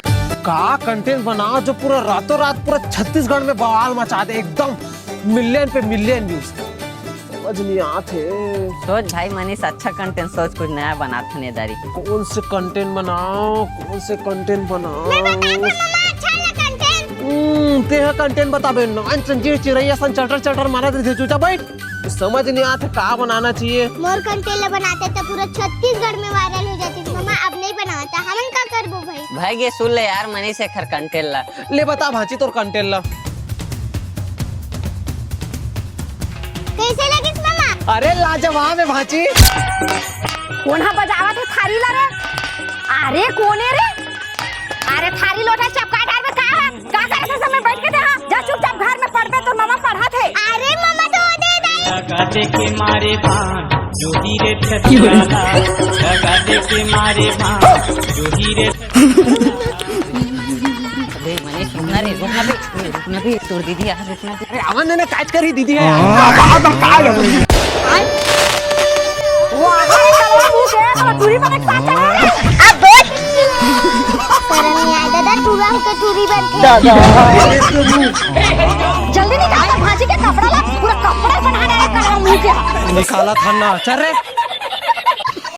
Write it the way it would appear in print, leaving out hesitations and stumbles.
का कंटेंट बनाओ जो पूरा रातों रात पूरा छत्तीसगढ़ में बवाल मचा दे, एकदम मिलियन पे मिलियन व्यूज। समझ नहीं आते। सोच भाई मनीष, अच्छा कंटेंट सोच, कुछ नया बना थानेदारी। कौन से कंटेंट बनाओ, कौन से कंटेंट बनाओ? तेरा कंटेंट बता बे। नान संजीव चिरैया सन चटर चटर मारा थे चूचा बैठ। समझ नहीं आता का बनाना चाहिए। मोर कंटेंट बनाते तो पूरा छत्तीसगढ़ में वायरल हो जाती थी। मामा अब नहीं बनाता, हम का करबो भाई? भाई ये सुन ले यार, मनीष एक कंटेंट ला। ले बता भांची तोर कंटेंट ला। कैसे लगिस मामा? अरे लाजवाब है भांची। कौन हा बजावा थे थारी ला रे? अरे कौन है रे? अरे थारी लोटा चपका डाल में का करे थे समय बैठ के देखा? जा चुपचाप घर में पढ़ बे, तो मामा पढ़ा थे। अरे मामा तो दे दे। लगाते के मारे भान जो हीरे ठठियाला, लगाते के मारे भान जो हीरे। अबे मनीष रुकना रे, रुकना भी तोड़ दीदी यार, रुकना भी। अरे अमन ने काट कर ही दीदी है। टूरी बन के साथ है। अब शर्म नहीं आया दादा, टूरा होकर टूरी बन के। जल्दी निकाल भाजी के कपड़ा ला, पूरा कपड़ा बना डाला कर मुंह के। निकाला था ना, चल रे।